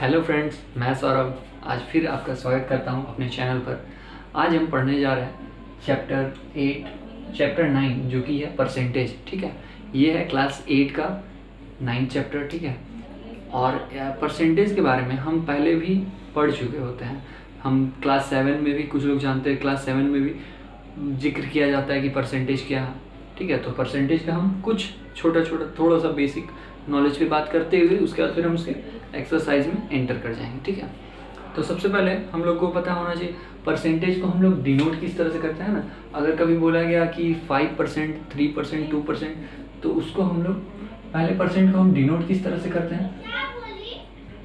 Hello friends, मैं सौरभ आज फिर आपका स्वागत करता हूं अपने चैनल पर। आज हम पढ़ने जा रहे हैं चैप्टर 9 जो कि है परसेंटेज। ठीक है, ये है क्लास 8 का 9th चैप्टर। ठीक है, और परसेंटेज के बारे में हम पहले भी पढ़ चुके होते हैं। हम क्लास 7 में भी, कुछ लोग जानते हैं, क्लास 7 में भी जिक्र किया जाता है कि परसेंटेज क्या है। ठीक है, तो परसेंटेज का हम कुछ छोटा थोड़ा सा बेसिक नॉलेज की बात करते हुए उसके बाद फिर हम उसके एक्सरसाइज में एंटर कर जाएंगे। ठीक है, तो सबसे पहले हम लोग को पता होना चाहिए परसेंटेज को हम लोग डिनोट किस तरह से करते हैं ना। अगर कभी बोला गया कि 5%, 3%, 2%, तो उसको हम लोग पहले परसेंट को हम डिनोट किस तरह से करते हैं।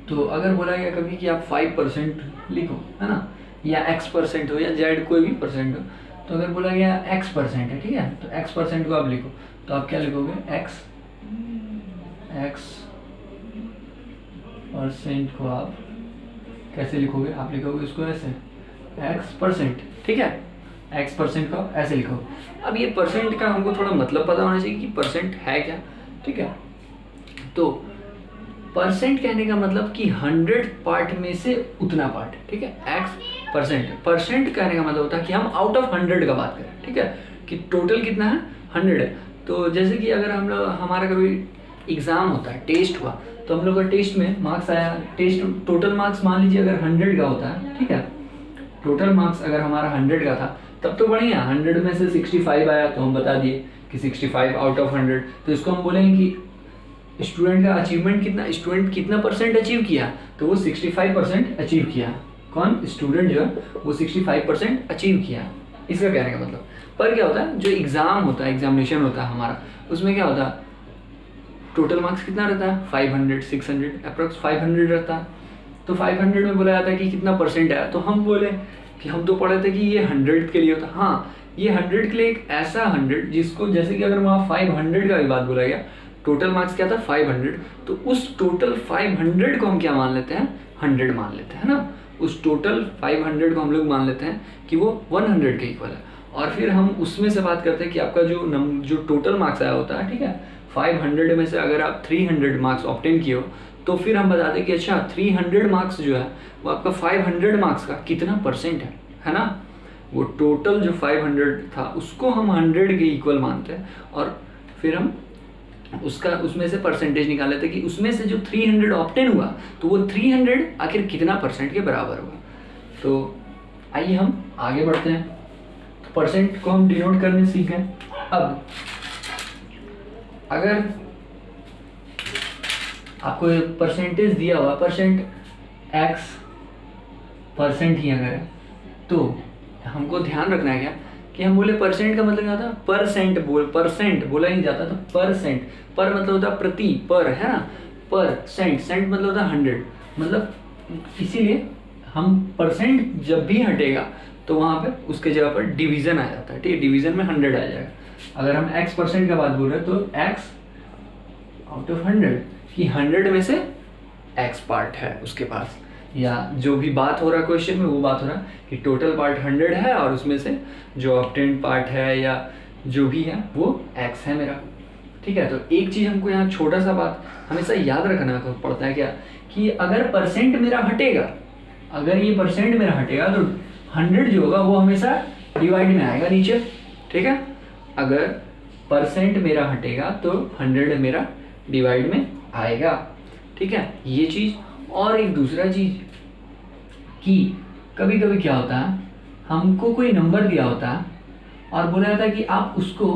तो अगर बोला गया कभी कि आप 5% लिखो, है ना, या x% हो या z कोई भी परसेंट हो, तो अगर बोला गया x% है, ठीक है, तो x% को आप लिखो, तो आप क्या लिखोगे, x परसेंट को आप कैसे लिखोगे, आप लिखोगे इसको ऐसे x%। ठीक है, x% को ऐसे लिखो। अब ये परसेंट का हमको थोड़ा मतलब पता होना चाहिए कि परसेंट है क्या। ठीक है, तो परसेंट कहने का मतलब कि 100 पार्ट में से उतना पार्ट। ठीक है, x% कहने का मतलब होता है कि हम आउट ऑफ 100 का बात करें। ठीक है, कि टोटल कितना है, 100 है। तो जैसे कि अगर हम लोग, हमारा कभी एग्ज़ाम होता है, टेस्ट हुआ, तो हम लोग का टेस्ट में मार्क्स आया, टेस्ट टोटल मार्क्स मान लीजिए अगर 100 का होता है, ठीक है, टोटल मार्क्स अगर हमारा 100 का था तब तो बढ़िया, 100 में से 65 आया तो हम बता दिए कि 65 आउट ऑफ 100। तो इसको हम बोलेंगे कि स्टूडेंट का अचीवमेंट कितना, स्टूडेंट कितना परसेंट अचीव किया, तो वो 65% अचीव किया। कौन, स्टूडेंट जो है वो 65% अचीव किया, इसका कहने का मतलब। पर क्या होता है, जो एग्ज़ाम होता है, एग्जामिनेशन होता है हमारा, उसमें क्या होता है, टोटल मार्क्स कितना रहता है, 500, 600, अप्रोक्स 500 रहता है। तो 500 में बोला जाता है कि कितना परसेंट आया, तो हम बोले कि हम तो पढ़े थे कि ये 100 के लिए होता है। हाँ, ये 100 के लिए एक ऐसा 100 जिसको, जैसे कि अगर वहाँ 500 का भी बात बोला गया, टोटल मार्क्स क्या था 500, तो उस टोटल 500 को हम क्या मान लेते हैं, 100 मान लेते हैं ना। उस टोटल 500 को हम लोग मान लेते हैं कि वो 100 के इक्वल है। और फिर हम उसमें से बात करते हैं कि आपका जो टोटल मार्क्स आया होता है, ठीक है, 500 में से अगर आप 300 मार्क्स ऑब्टेन किए हो, तो फिर हम बताते हैं कि अच्छा 300 मार्क्स जो है वो आपका 500 मार्क्स का कितना परसेंट है ना। वो टोटल जो 500 था उसको हम 100 के इक्वल मानते हैं, और फिर हम उसमें से परसेंटेज निकाल लेते हैं कि उसमें से जो 300 ऑब्टेन हुआ, तो वो 300 आखिर कितना परसेंट के बराबर हुआ। तो आइए हम आगे बढ़ते हैं। तो परसेंट को हम डिनोट करने सीख गए। अब अगर आपको परसेंटेज दिया हुआ, x% ही अगर है, तो हमको ध्यान रखना है क्या कि हम बोले परसेंट का मतलब क्या होता है, परसेंट बोला नहीं जाता, तो परसेंट, पर मतलब होता है प्रति, पर है ना, सेंट मतलब होता है 100, मतलब इसीलिए हम परसेंट जब भी हटेगा तो वहाँ पे उसके जगह पर डिवीज़न आ जाता है। ठीक है, डिवीज़न में 100 आ जाएगा। अगर हम x% का बात बोल रहे हैं तो x आउट ऑफ 100, कि 100 में से x पार्ट है उसके पास, या जो भी बात हो रहा है क्वेश्चन में वो बात हो रहा है कि टोटल पार्ट 100 है और उसमें से जो ऑब्टेन्ड पार्ट है या जो भी है वो x है मेरा। ठीक है, तो एक चीज़ हमको यहाँ छोटा सा बात हमेशा याद रखना पड़ता है क्या, कि अगर परसेंट मेरा हटेगा, अगर ये परसेंट मेरा हटेगा तो 100 जो होगा वो हमेशा डिवाइड में आएगा नीचे। ठीक है, अगर परसेंट मेरा हटेगा तो 100 मेरा डिवाइड में आएगा। ठीक है, ये चीज़। और एक दूसरा चीज़ कि कभी कभी क्या होता है, हमको कोई नंबर दिया होता है और बोला जाता है कि आप उसको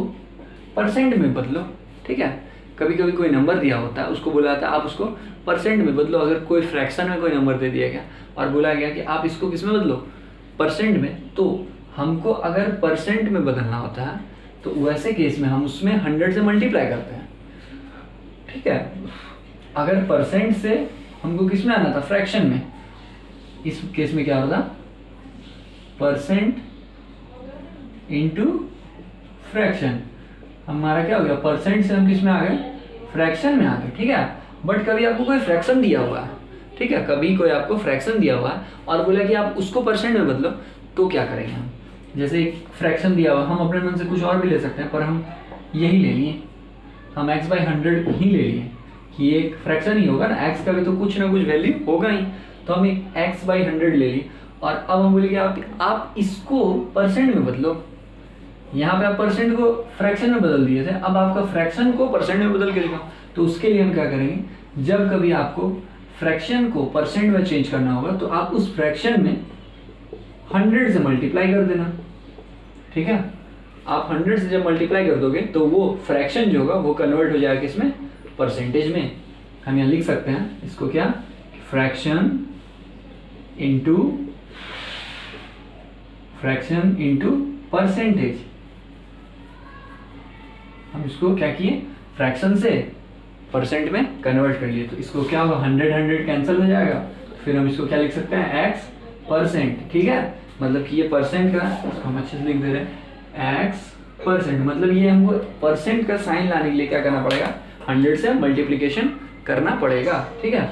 परसेंट में बदलो। ठीक है, कभी कभी कोई नंबर दिया होता है, उसको बोला जाता है आप उसको परसेंट में बदलो। अगर कोई फ्रैक्शन में कोई नंबर दे दिया गया और बोला गया कि आप इसको किस में बदलो, परसेंट में, तो हमको अगर परसेंट में बदलना होता है तो वैसे केस में हम उसमें 100 से मल्टीप्लाई करते हैं। ठीक है, अगर परसेंट से हमको किस में आना था, फ्रैक्शन में, इस केस में क्या होता, परसेंट इंटू फ्रैक्शन, हमारा क्या हो गया, परसेंट से हम किस में आ गए, फ्रैक्शन में आ गए। ठीक है, बट कभी आपको कोई फ्रैक्शन दिया हुआ है, ठीक है, कभी कोई आपको फ्रैक्शन दिया हुआ है और बोला कि आप उसको परसेंट में बदलो, तो क्या करेंगे हम, जैसे एक फ्रैक्शन दिया हुआ, हम अपने मन से कुछ और भी ले सकते हैं, पर हम यही ले लिए, हम x/100 ही ले लिए, कि ये एक फ्रैक्शन ही होगा ना, x का भी तो कुछ ना कुछ वैल्यू होगा ही। तो हम एक x/100 ले ली और अब हम बोलेंगे आप इसको परसेंट में बदलो। यहाँ पे आप परसेंट को फ्रैक्शन में बदल दिए थे, अब आपका फ्रैक्शन को परसेंट में बदल के लिखा। तो उसके लिए हम क्या करेंगे, जब कभी आपको फ्रैक्शन को परसेंट में चेंज करना होगा तो आप उस फ्रैक्शन में 100 से मल्टीप्लाई कर देना। ठीक है, आप 100 से जब मल्टीप्लाई कर दोगे तो वो फ्रैक्शन जो होगा वो कन्वर्ट हो जाएगा किसमें, परसेंटेज में। हम यहाँ लिख सकते हैं इसको क्या, फ्रैक्शन इंटू परसेंटेज। हम इसको क्या किए, फ्रैक्शन से परसेंट में कन्वर्ट कर लिए। तो इसको क्या होगा, 100 कैंसिल हो जाएगा। फिर हम इसको क्या लिख सकते हैं, x%। ठीक है, मतलब कि ये परसेंट का, इसको हम अच्छे से लिख दे रहे हैं x%, मतलब ये हमको परसेंट का साइन लाने के लिए क्या करना पड़ेगा, 100 से मल्टीप्लिकेशन करना पड़ेगा। ठीक है,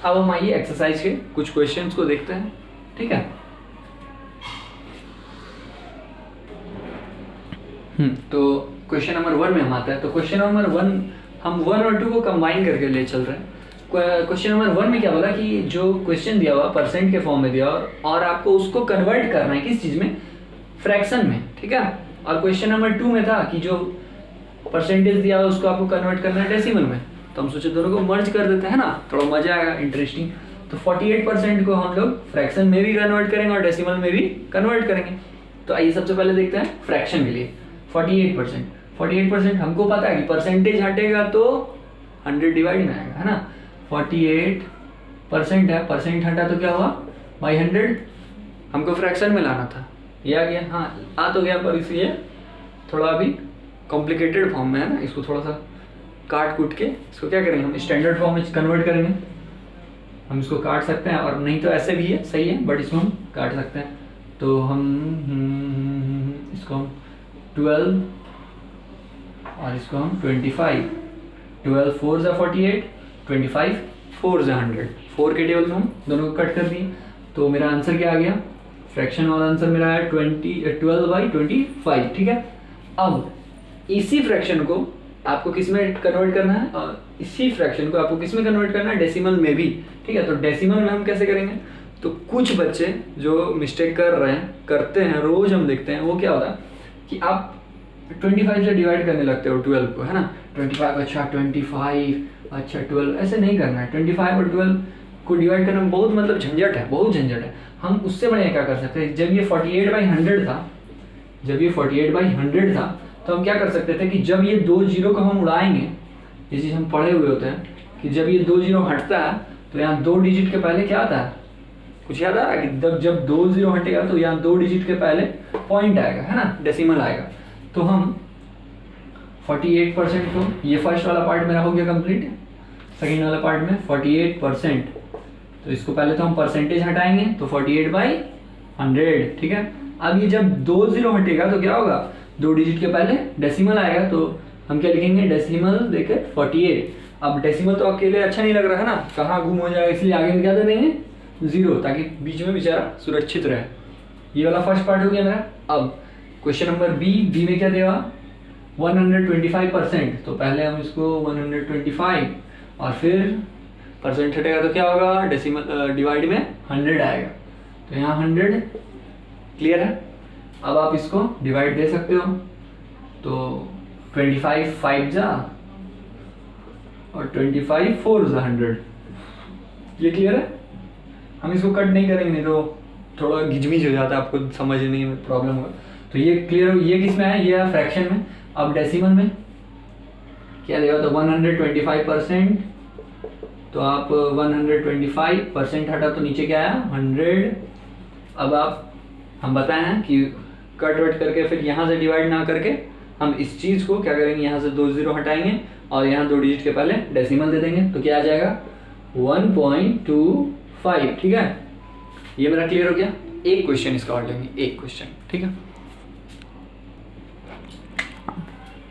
अब हम आइए एक्सरसाइज के कुछ क्वेश्चंस को देखते हैं। ठीक है, तो क्वेश्चन नंबर 1 में हम आता है। तो क्वेश्चन नंबर 1 हम 1 और 2 को कंबाइन करके ले चल रहे हैं। क्वेश्चन नंबर 1 में क्या बोला कि जो क्वेश्चन दिया हुआ परसेंट के फॉर्म में दिया और आपको उसको कन्वर्ट करना है किस चीज़ में, फ्रैक्शन में। ठीक है, और क्वेश्चन नंबर 2 में था कि जो परसेंटेज दिया हुआ उसको आपको कन्वर्ट करना है डेसिमल में। तो हम सोचे दोनों को मर्ज कर देते हैं ना, थोड़ा मजा आएगा, इंटरेस्टिंग। तो 48% को हम लोग फ्रैक्शन में भी कन्वर्ट करेंगे और डेसिमल में भी कन्वर्ट करेंगे। तो आइए सबसे पहले देखते हैं फ्रैक्शन के लिए 48%। हमको पता है कि परसेंटेज हटेगा तो 100 डिवाइड में आएगा, है ना। 48% है, परसेंट हटा तो क्या हुआ, बाई 100। हमको फ्रैक्शन में लाना था, ये आ गया। हाँ, आ तो गया, पर इसलिए थोड़ा अभी कॉम्प्लिकेटेड फॉर्म में है ना, इसको थोड़ा सा काट कूट के इसको क्या करेंगे, हम स्टैंडर्ड फॉर्म में कन्वर्ट करेंगे। हम इसको काट सकते हैं और नहीं तो ऐसे भी है, सही है, बट इसको हम काट सकते हैं। तो हम इसको हम 12 और इसको हम 25, 12 4 ज़ा 48, 25 4 ज़ा 100। 4 के टेबल में हम दोनों को कट कर दिए। तो मेरा आंसर क्या आ गया, फ्रैक्शन वाला आंसर मेरा है 12/25। ठीक है, अब इसी फ्रैक्शन को आपको किस में कन्वर्ट करना है, इसी फ्रैक्शन को आपको किस में कन्वर्ट करना है, डेसिमल में भी। ठीक है, तो डेसिमल में हम कैसे करेंगे, तो कुछ बच्चे जो मिस्टेक करते हैं रोज हम देखते हैं, वो क्या होता है कि आप 25 से डिवाइड करने लगते हो 12 को, है ना। 25 अच्छा 25 अच्छा 12, ऐसे नहीं करना है। 25 और 12 को डिवाइड करना बहुत मतलब झंझट है, बहुत झंझट है। हम उससे बढ़िया क्या कर सकते हैं, जब ये 48/100 था, तो हम क्या कर सकते थे कि जब ये 2 जीरो को हम उड़ाएंगे, ये चीज़ हम पढ़े हुए होते हैं कि जब ये 2 जीरो हटता है तो यहाँ 2 डिजिट के पहले क्या आता है, कुछ याद आ रहा है कि जब 2 जीरो हटेगा तो यहाँ 2 डिजिट के पहले पॉइंट आएगा, है ना, डेसिमल आएगा। तो हम 48% को, ये फर्स्ट वाला पार्ट मेरा हो गया कंप्लीट। सेकेंड वाला पार्ट में 48%, तो इसको पहले तो हम परसेंटेज हटाएंगे तो 48/100। ठीक है, अब ये जब 2 जीरो हटेगा तो क्या होगा, 2 डिजिट के पहले डेसिमल आएगा, तो हम क्या लिखेंगे, डेसिमल देके 48। अब डेसिमल तो अकेले अच्छा नहीं लग रहा है ना, कहाँ गुम हो जाएगा, इसलिए आगे में क्या दे देंगे, 0, ताकि बीच में बेचारा सुरक्षित रहे। ये वाला फर्स्ट पार्ट हो गया मेरा। अब क्वेश्चन नंबर बी में क्या देगा, 125%। तो पहले हम इसको 125 और फिर परसेंट हटेगा तो क्या होगा, डेसिमल डिवाइड में 100 आएगा। तो यहाँ 100 क्लियर है। अब आप इसको डिवाइड दे सकते हो, तो 25 5 जा और 25 4 जा 100। ये क्लियर है। हम इसको कट नहीं करेंगे, नहीं तो थोड़ा घिचमिच हो जाता है, आपको समझने में प्रॉब्लम होगा। तो ये क्लियर, ये किस में है, ये है फ्रैक्शन में। अब डेसिमल में क्या देगा, तो 125%। तो आप 125% हटा तो नीचे क्या आया, 100। अब हम बताए हैं कि कट वट करके फिर यहाँ से डिवाइड ना करके हम इस चीज़ को क्या करेंगे, यहाँ से 2 जीरो हटाएंगे और यहाँ 2 डिजिट के पहले डेसिमल दे देंगे, तो क्या आ जाएगा 1.25। ठीक है, ये मेरा क्लियर हो गया। एक क्वेश्चन इसका और लेंगे, एक क्वेश्चन। ठीक है,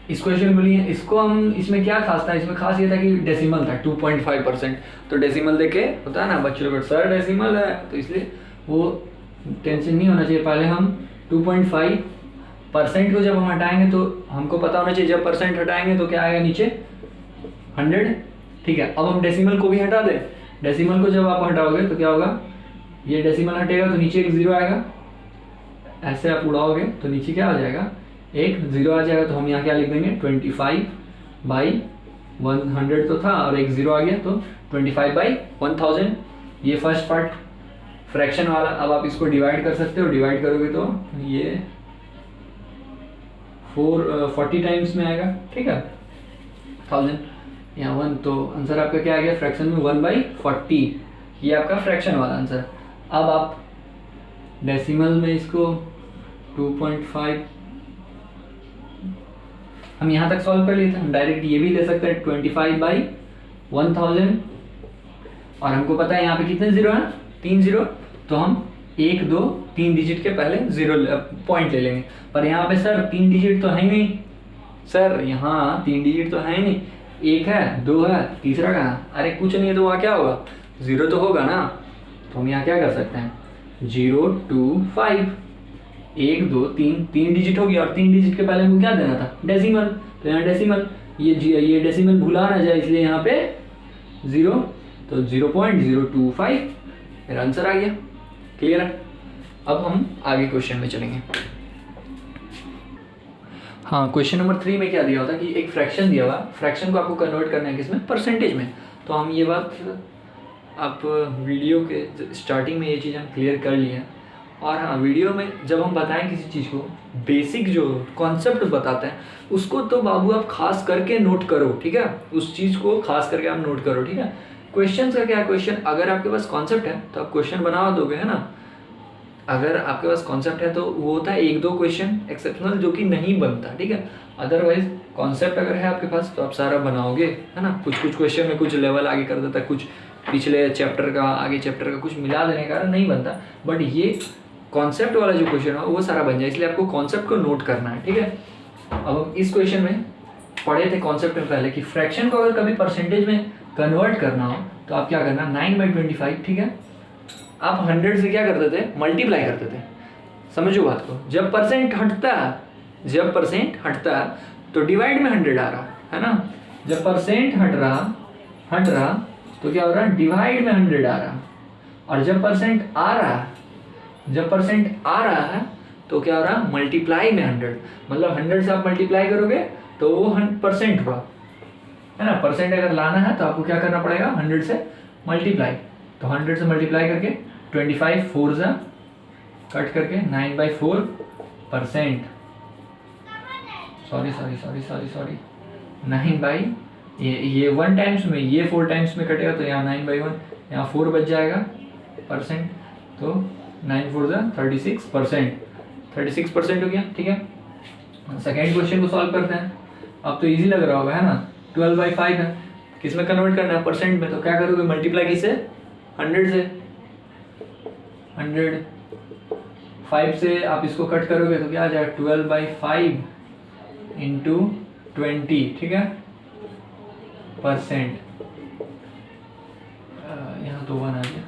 इस क्वेश्चन को लिए, इसको हम, इसमें क्या खास था, इसमें खास ये था कि डेसिमल था 2.5%। तो डेसिमल देके होता है ना बच्चों को, सर डेसिमल है, तो इसलिए वो टेंशन नहीं होना चाहिए। पहले हम 2.5% को जब हम हटाएंगे तो हमको पता होना चाहिए, जब परसेंट हटाएंगे तो क्या आएगा नीचे 100। ठीक है। अब हम डेसिमल को भी हटा दें। डेसिमल को जब आप हटाओगे तो क्या होगा, ये डेसिमल हटेगा तो नीचे एक जीरो आएगा, ऐसे आप उड़ाओगे तो नीचे क्या आ जाएगा, एक जीरो आ जाएगा। तो हम यहाँ क्या लिख देंगे, 25/100 तो था और एक जीरो आ गया तो 25/1000। ये फर्स्ट पार्ट फ्रैक्शन वाला। अब आप इसको डिवाइड कर सकते हो, डिवाइड करोगे तो ये 40 टाइम्स में आएगा, ठीक है, 1000 यहाँ 1, तो आंसर आपका क्या आ गया फ्रैक्शन में 1/40। ये आपका फ्रैक्शन वाला आंसर। अब आप डेसिमल में इसको 2.5 हम यहाँ तक सॉल्व कर लिए थे। हम डायरेक्ट ये भी ले सकते हैं 25/1000 और हमको पता है यहाँ पे कितने जीरो हैं, 3 जीरो, तो हम 1 2 3 डिजिट के पहले जीरो पॉइंट ले लेंगे। पर यहाँ पे सर 3 डिजिट तो है ही नहीं, सर यहाँ 3 डिजिट तो है ही नहीं, 1 है 2 है, तीसरा कहाँ, अरे कुछ नहीं है तो वहाँ क्या होगा, जीरो तो होगा ना। तो हम यहाँ क्या कर सकते हैं, 0 2 5, 1 2 3 3 डिजिट हो गया और 3 डिजिट के पहले हमको क्या देना था, डेसिमल। तो यहाँ डेसिमल, ये डेसिमल भुला ना जाए इसलिए यहाँ पे 0, तो 0.025 मेरा आंसर आ गया। क्लियर है। अब हम आगे क्वेश्चन में चलेंगे। हाँ, क्वेश्चन नंबर 3 में क्या दिया होता है कि एक फ्रैक्शन दिया हुआ, फ्रैक्शन को आपको कन्वर्ट करना है किसमें, परसेंटेज में। तो हम ये बात आप वीडियो के स्टार्टिंग में ये चीज़ हम क्लियर कर लिए हैं। और हाँ, वीडियो में जब हम बताएं किसी चीज़ को, बेसिक जो कॉन्सेप्ट बताते हैं उसको तो बाबू आप खास करके नोट करो, ठीक है, उस चीज़ को खास करके आप नोट करो, ठीक है। क्वेश्चन का क्या, क्वेश्चन अगर आपके पास कॉन्सेप्ट है तो आप क्वेश्चन बना दोगे, है ना। अगर आपके पास कॉन्सेप्ट है तो वो होता है 1 2 क्वेश्चन एक्सेप्शनल जो कि नहीं बनता, ठीक है। अदरवाइज कॉन्सेप्ट अगर है आपके पास तो आप सारा बनाओगे, है ना। कुछ कुछ क्वेश्चन में कुछ लेवल आगे कर देता है, कुछ पिछले चैप्टर का आगे चैप्टर का कुछ मिला देने का नहीं बनता, बट ये कॉन्सेप्ट वाला जो क्वेश्चन है वो सारा बन जाए, इसलिए आपको कॉन्सेप्ट को नोट करना है, ठीक है। अब हम इस क्वेश्चन में पढ़े थे कॉन्सेप्ट में पहले कि फ्रैक्शन को अगर कभी परसेंटेज में कन्वर्ट करना हो तो आप क्या करना, 9/25, ठीक है, आप 100 से क्या करते थे, मल्टीप्लाई करते थे। समझो बात को, जब परसेंट हटता है तो डिवाइड में 100 आ रहा है ना। जब परसेंट हट रहा तो क्या हो रहा है, डिवाइड में 100 आ रहा। और जब परसेंट आ रहा है तो क्या हो रहा, मल्टीप्लाई में 100, मतलब 100 से आप मल्टीप्लाई करोगे तो वो 100% हुआ, है ना। परसेंट अगर लाना है तो आपको क्या करना पड़ेगा, 100 से मल्टीप्लाई। तो 100 से मल्टीप्लाई करके 25 4 जा कट करके 9/4%, सॉरी 9 ये 1 टाइम्स में, ये 4 टाइम्स में कटेगा तो यहाँ 9/1, यहाँ 4 बच जाएगा परसेंट, तो 9 4 जा 36% हो गया, ठीक है। सेकेंड क्वेश्चन को सॉल्व करते हैं। अब तो इजी लग रहा होगा, है ना। 12/5 है, किस में कन्वर्ट करना है, परसेंट में। तो क्या करोगे, मल्टीप्लाई किससे, 100 से। 100 5 से आप इसको कट करोगे तो क्या आ जाएगा, 12/5 इंटू 20, ठीक है, परसेंट। यहाँ तो 1 आ गया,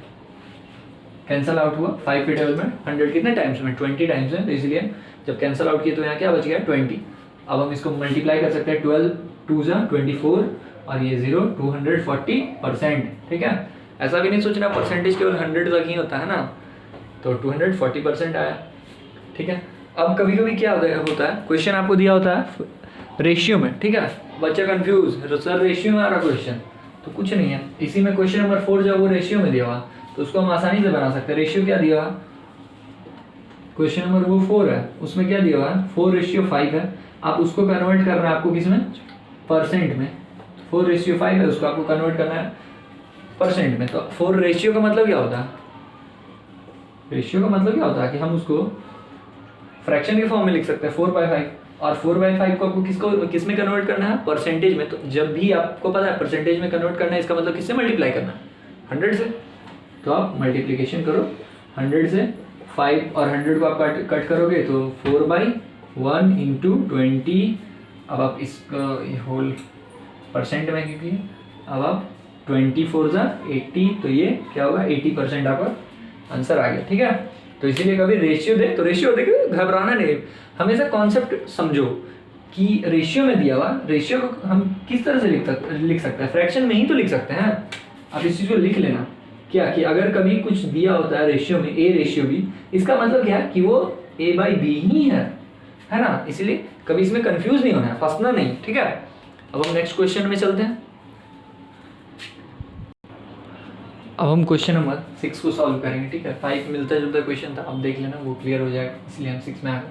कैंसल आउट हुआ। 5 के टेबल में 100 कितने टाइम्स में, 20 टाइम्स है, तो इसलिए जब कैंसल आउट किया तो यहाँ क्या बच गया, 20। अब हम इसको मल्टीप्लाई कर सकते हैं, 12 2 जा 24 और ये 0 240%, ठीक है। ऐसा भी नहीं सोचना परसेंटेज केवल 100 तक ही होता है ना, तो 240% आया, ठीक है। अब कभी कभी क्या होता है, क्वेश्चन आपको दिया होता है रेशियो में, ठीक है, बच्चा कंफ्यूज, सर रेशियो में आ रहा क्वेश्चन, तो कुछ नहीं है। इसी में क्वेश्चन नंबर 4 जब वो रेशियो में दिया हुआ तो उसको हम आसानी से बना सकते हैं। रेशियो क्या दिया हुआ, क्वेश्चन नंबर वो 4 है, उसमें क्या दिया हुआ है, 4:5 है। आप उसको कन्वर्ट करना है आपको किसमें, परसेंट में। 4:5 है, उसको आपको कन्वर्ट करना है परसेंट में। तो 4 रेशियो का मतलब क्या होता है, रेशियो का मतलब क्या होता है कि हम उसको फ्रैक्शन के फॉर्म में लिख सकते हैं 4/5, और 4/5 को आपको किस में कन्वर्ट करना है, परसेंटेज में। तो जब भी आपको पता है परसेंटेज में कन्वर्ट करना है, इसका मतलब किससे मल्टीप्लाई करना है, 100 से। तो आप मल्टीप्लिकेशन करो 100 से, 5 और 100 को आप कट करोगे तो 4/1 इंटू 20। अब आप इसका होल परसेंट में, क्योंकि अब आप 24 जा 80, तो ये क्या होगा, 80% आपका आंसर आ गया, ठीक है। तो इसीलिए कभी रेशियो दे तो रेशियो देखे घबराना नहीं, हमेशा कॉन्सेप्ट समझो कि रेशियो में दिया हुआ, रेशियो को हम किस तरह से लिख सकते हैं, फ्रैक्शन में ही तो लिख सकते हैं। आप इस चीज़ को लिख लेना क्या, कि अगर कभी कुछ दिया होता है रेशियो में ए रेशियो बी, इसका मतलब क्या है कि वो ए बाई बी ही है ना। इसलिए कभी इसमें कंफ्यूज नहीं होना है, फंसना नहीं, ठीक है। अब हम नेक्स्ट क्वेश्चन में चलते हैं। अब हम क्वेश्चन नंबर 6 को सॉल्व करेंगे, ठीक है। 5 मिलता जुलता क्वेश्चन था, अब देख लेना वो क्लियर हो जाएगा, इसलिए हम 6 में आ गए।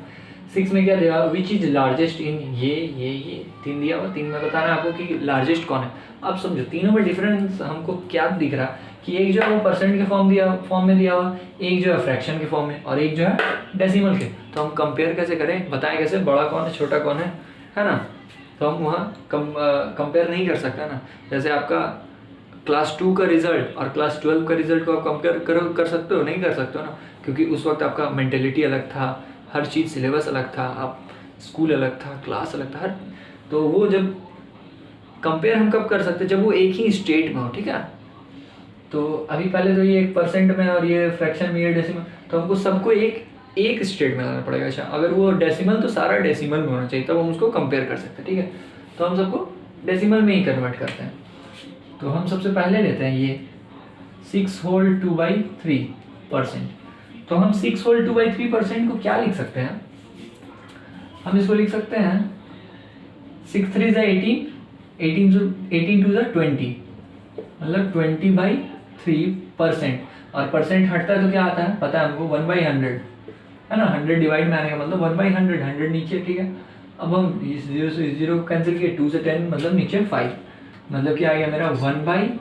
6 में क्या दिया, विच इज लार्जेस्ट इन ये 3 दिया हुआ, 3 में बताना है आपको कि लार्जेस्ट कौन है। अब समझो तीनों में डिफरेंस हमको क्या दिख रहा कि एक जो है वो परसेंट के फॉर्म में दिया हुआ, एक जो है फ्रैक्शन के फॉर्म में, और एक जो है डेसिमल के। तो हम कंपेयर कैसे करें, बताएं कैसे, बड़ा कौन है छोटा कौन है ना। तो हम वहाँ कंपेयर नहीं कर सकते ना। जैसे आपका क्लास 2 का रिजल्ट और क्लास 12 का रिजल्ट को आप कंपेयर कर सकते हो, नहीं कर सकते हो ना, क्योंकि उस वक्त आपका मेंटेलिटी अलग था, हर चीज़ सिलेबस अलग था, आप स्कूल अलग था, क्लास अलग था, हर तो वो जब कंपेयर हम कब कर सकते, जब वो एक ही स्टेट में हो, ठीक है। तो अभी पहले तो ये एक परसेंट में और ये फ्रैक्शन में, ये डेसिमल, तो हमको सबको एक स्टेट में लाना पड़ेगा। अच्छा, अगर वो डेसिमल तो सारा डेसिमल में होना चाहिए, तब हम उसको कंपेयर कर सकते हैं, ठीक है। तो हम सबको डेसिमल में ही कन्वर्ट करते हैं। तो हम सबसे पहले लेते हैं ये 6 होल 2/3%। तो हम 6 होल 2/3% को क्या लिख सकते हैं, हम इसको लिख सकते हैं 6 3 18, 18 2 20, मतलब 20/3%। और परसेंट हटता है तो क्या आता है पता है हमको, 1/100 है ना। 100 डिवाइड में आने का मतलब 1/100, 100 नीचे, ठीक है। अब हम इस 0 से 0 को कैंसिल किए, 2 से 10 मतलब नीचे 5, मतलब क्या आ गया मेरा 1/15,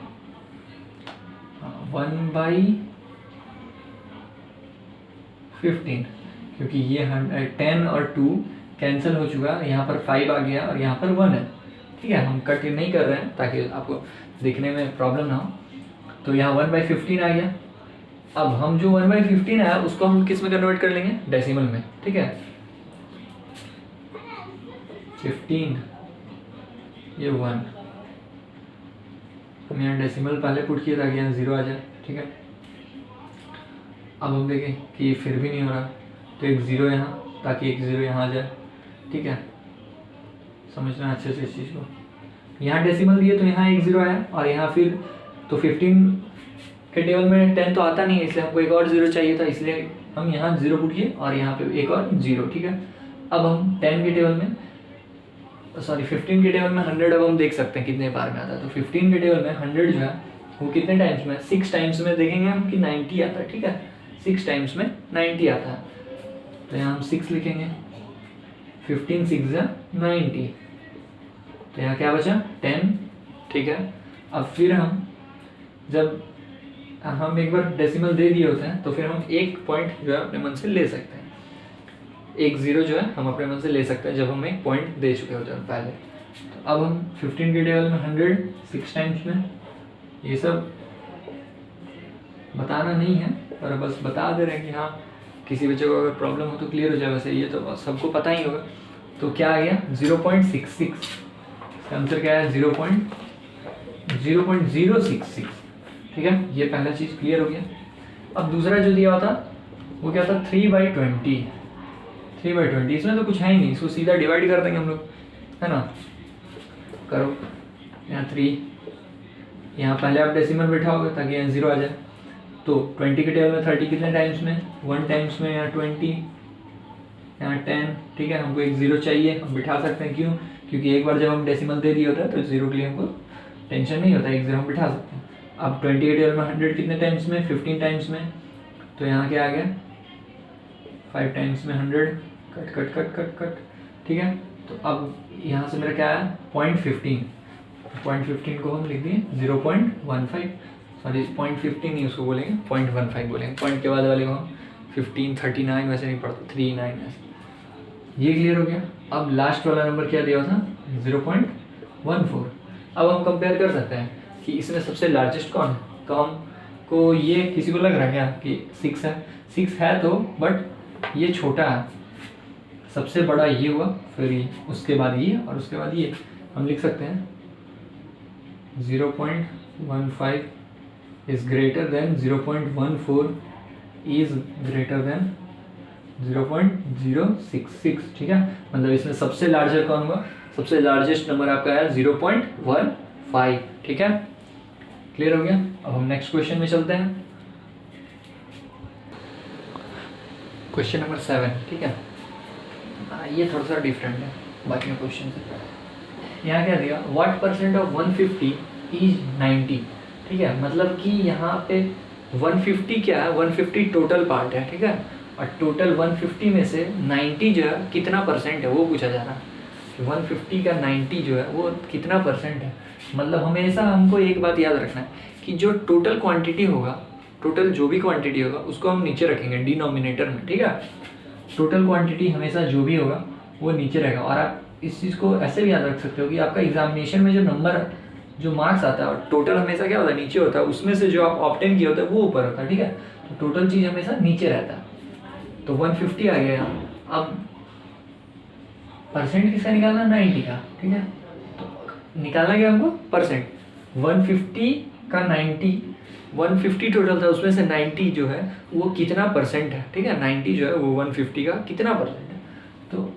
क्योंकि ये 10 और 2 कैंसिल हो चुका, यहाँ पर 5 आ गया और यहाँ पर 1 है, ठीक है। हम कट नहीं कर रहे हैं ताकि आपको देखने में प्रॉब्लम ना हो। तो यहाँ 1/15 आ गया। अब हम जो 1/15 आया उसको हम किस में कन्वर्ट कर लेंगे, डेसिमल में, ठीक है। 15 ये 1, हम यहाँ डेसिमल पहले पुट किया ताकि यहाँ 0 आ जाए, ठीक है। अब हम देखें कि ये फिर भी नहीं हो रहा, तो एक 0 यहाँ, ताकि एक 0 यहाँ आ जाए, ठीक है। समझना अच्छे से इस चीज़ को। यहाँ डेसिमल दिए तो यहाँ एक 0 आया, और यहाँ फिर तो 15 के टेबल में 10 तो आता नहीं है, इसलिए हमको एक और 0 चाहिए था, इसलिए हम यहाँ 0 पुट किए और यहाँ पे एक और 0, ठीक है। अब हम 10 के टेबल में, सॉरी 15 के टेबल में 100 अब हम देख सकते हैं कितने बार में आता है। तो 15 के टेबल में 100 जो है वो कितने टाइम्स में, 6 टाइम्स में देखेंगे हम कि 90 आता है, ठीक है। 6 टाइम्स में 90 आता है, तो यहाँ हम 6 लिखेंगे, 15 6 है 90, तो यहाँ क्या बचा 10, ठीक है। अब फिर हम जब हम एक बार डेसिमल दे दिए होते हैं तो फिर हम एक पॉइंट जो है अपने मन से ले सकते हैं, एक 0 जो है हम अपने मन से ले सकते हैं जब हम एक पॉइंट दे चुके होते हैं पहले। तो अब हम 15 के टेबल में 100 6 टाइम्स में, ये सब बताना नहीं है पर बस बता दे रहे हैं कि हाँ किसी बच्चे को अगर प्रॉब्लम हो तो क्लियर हो जाए, वैसे ये तो सबको पता ही होगा। तो क्या आ गया 0.66, इसका आंसर क्या है 0.066, ठीक है। ये पहला चीज़ क्लियर हो गया। अब दूसरा जो दिया हुआ था वो क्या था 3/20, 3/20, इसमें तो कुछ है ही नहीं, इसको सीधा डिवाइड कर देंगे हम लोग, है ना। करो यहाँ 3, यहाँ पहले आप डेसिमल बैठाओगे ताकि यहाँ 0 आ जाए। तो 20 के टेबल में 30 कितने टाइम्स में, 1 टाइम्स में, यहाँ 20, यहाँ 10, ठीक है। हमको एक 0 चाहिए, हम बिठा सकते हैं, क्यों, क्योंकि एक बार जब हम डेसिमल दे दिया होता है तो 0 के लिए हमको टेंशन नहीं होता, एक 0 हम बिठा सकते हैं। अब 20 के टेबल में 100 कितने टाइम्स में, 15 टाइम्स में, तो यहाँ क्या आ गया 5 टाइम्स में 100, cut cut cut cut cut, ठीक है। तो अब यहाँ से मेरा क्या आया 0.15 को हम लिख दिए 0.15, सॉरी 0.15 नहीं उसको बोलेंगे 0.15 बोलेंगे, पॉइंट के बाद वाले को हम 15 39 वैसे नहीं पढ़ते, 39 ऐसे। ये क्लियर हो गया। अब लास्ट वाला नंबर क्या दिया था 0.14। अब हम कंपेयर कर सकते हैं कि इसमें सबसे लार्जेस्ट कौन है। तो हमको ये किसी को लग रहा है क्या कि 6 है, 6 है तो बट ये छोटा है, सबसे बड़ा ये हुआ, फिर ये, उसके बाद ये और उसके बाद ये। हम लिख सकते हैं 0.15 is greater than 0.14 is greater than 0.066, ठीक है। मतलब इसमें सबसे लार्जर कौन हुआ, सबसे लार्जेस्ट नंबर आपका आया 0.15, ठीक है। क्लियर हो गया। अब हम नेक्स्ट क्वेश्चन में चलते हैं, क्वेश्चन नंबर 7, ठीक है। ये थोड़ा सा डिफरेंट है बाकी क्वेश्चन से। यहाँ क्या दिया, व्हाट परसेंट ऑफ 150 इज 90, ठीक है। मतलब कि यहाँ पे 150 क्या है, 150 टोटल पार्ट है, ठीक है। और टोटल 150 में से 90 जो है कितना परसेंट है वो पूछा जा रहा है। 150 का 90 जो है वो कितना परसेंट है। मतलब हमेशा हमको एक बात याद रखना है कि जो टोटल क्वांटिटी होगा, टोटल जो भी क्वांटिटी होगा उसको हम नीचे रखेंगे डिनोमिनेटर में, ठीक है। टोटल क्वांटिटी हमेशा जो भी होगा वो नीचे रहेगा। और आप इस चीज़ को ऐसे भी याद रख सकते हो कि आपका एग्जामिनेशन में जो नंबर, जो मार्क्स आता है, और टोटल हमेशा क्या होता है, नीचे होता है, उसमें से जो आप ऑब्टेन किया होता है वो ऊपर होता है, ठीक है। तो टोटल चीज़ हमेशा नीचे रहता है। तो 150 आ गया। अब परसेंट किसका निकालना, 90 का, ठीक है। तो निकालना क्या हमको, परसेंट। 150 का 90, 150 टोटल था, उसमें से 90 जो है वो कितना परसेंट है, ठीक है। 90 जो है वो 150 का कितना परसेंट है। तो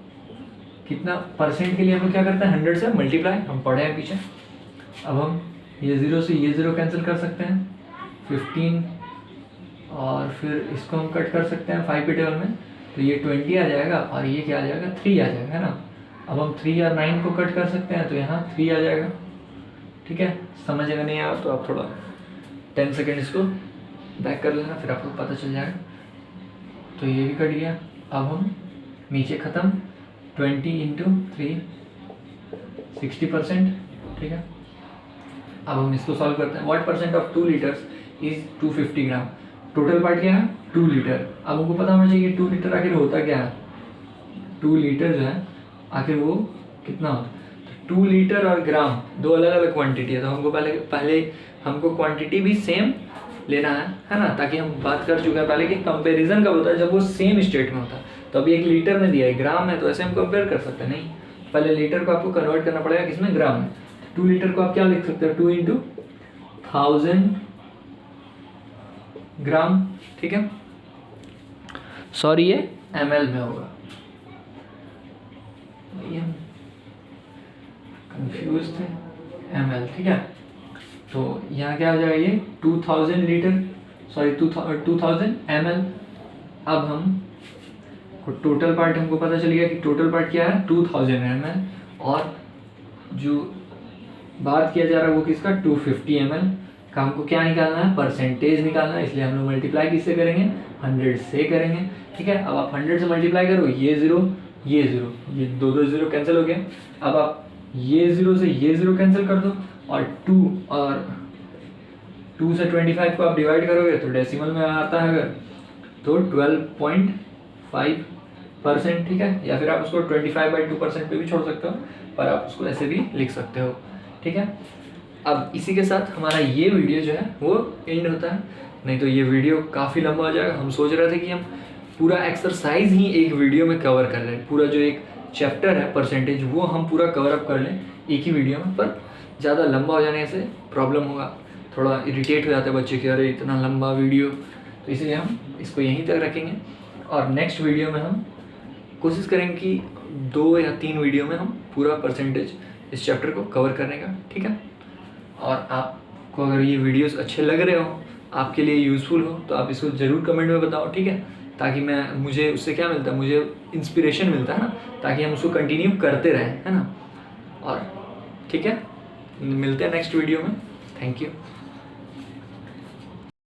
कितना परसेंट के लिए हम लोग क्या करते हैं, 100 से मल्टीप्लाई, हम पढ़े हैं पीछे। अब हम ये 0 से ये 0 कैंसिल कर सकते हैं, 15, और फिर इसको हम कट कर सकते हैं 5 के टेबल में, तो ये 20 आ जाएगा, और ये क्या आ जाएगा, 3 आ जाएगा, है ना। अब हम 3 और 9 को कट कर सकते हैं, तो यहाँ 3 आ जाएगा, ठीक है। समझ अगर नहीं आया तो आप थोड़ा 10 सेकेंड इसको बैक कर लेना, फिर आपको पता चल जाएगा। तो ये भी कट गया। अब हम नीचे ख़त्म, 20 इंटू 3, 60%, ठीक है। अब हम इसको सॉल्व करते हैं। What percent of 2 litres is 250 gram. Total part क्या है, 2 लीटर। अब हमको पता होना चाहिए 2 लीटर आखिर होता क्या है। 2 लीटर जो है आखिर वो कितना होता है। 2 लीटर और ग्राम दो अलग अलग क्वांटिटी है, तो हमको पहले हमको क्वांटिटी भी सेम लेना है ना। ताकि हम बात कर चुके हैं पहले कि कंपैरिजन कब होता है, जब वो सेम स्टेट में होता है। तो अभी 1 लीटर में दिया है, ग्राम है, तो ऐसे हम कंपेयर कर सकते हैं नहीं। पहले लीटर को आपको कन्वर्ट करना पड़ेगा किसमें, ग्राम में। 2 लीटर को आप क्या लिख सकते हो, 2 इंटू 1000 ग्राम, ठीक है। सॉरी ये ml में होगा, ये कंफ्यूज थे, ml, ठीक है। तो यहाँ क्या हो जाएगा, ये 2000 लीटर, सॉरी 2000 ml। अब हम टोटल पार्ट हमको पता चल गया कि टोटल पार्ट क्या है, 2000 ml, और जो बात किया जा रहा है वो किसका, 250 ml का। हमको क्या निकालना है, परसेंटेज निकालना है, इसलिए हम लोग मल्टीप्लाई किससे करेंगे, 100 से करेंगे, ठीक है। अब आप 100 से मल्टीप्लाई करो, ये 0 ये 0, ये दो 0 कैंसिल हो गए। अब आप ये 0 से ये 0 कैंसिल कर दो, और 2 से 25 को आप डिवाइड करोगे तो डेसिमल में आता है अगर, तो 12.5%, ठीक है। या फिर आप उसको 25/2% पे भी छोड़ सकते हो, पर आप उसको ऐसे भी लिख सकते हो, ठीक है। अब इसी के साथ हमारा ये वीडियो जो है वो एंड होता है, नहीं तो ये वीडियो काफ़ी लंबा हो जाएगा। हम सोच रहे थे कि हम पूरा एक्सरसाइज ही एक वीडियो में कवर कर लें, पूरा जो एक चैप्टर है परसेंटेज वो हम पूरा कवर अप कर लें एक ही वीडियो में, पर ज़्यादा लंबा हो जाने से प्रॉब्लम होगा, थोड़ा इरिटेट हो जाता है बच्चे कि अरे इतना लंबा वीडियो। तो इसलिए हम इसको यहीं तक रखेंगे, और नेक्स्ट वीडियो में हम कोशिश करेंगे कि 2 या 3 वीडियो में हम पूरा परसेंटेज इस चैप्टर को कवर करने का, ठीक है। और आपको अगर ये वीडियोस अच्छे लग रहे हो, आपके लिए यूज़फुल हो, तो आप इसको ज़रूर कमेंट में बताओ, ठीक है। ताकि मुझे उससे क्या मिलता है, मुझे इंस्पिरेशन मिलता है ना, ताकि हम उसको कंटिन्यू करते रहें, है ना। और ठीक है, मिलते हैं नेक्स्ट वीडियो में। Thank you.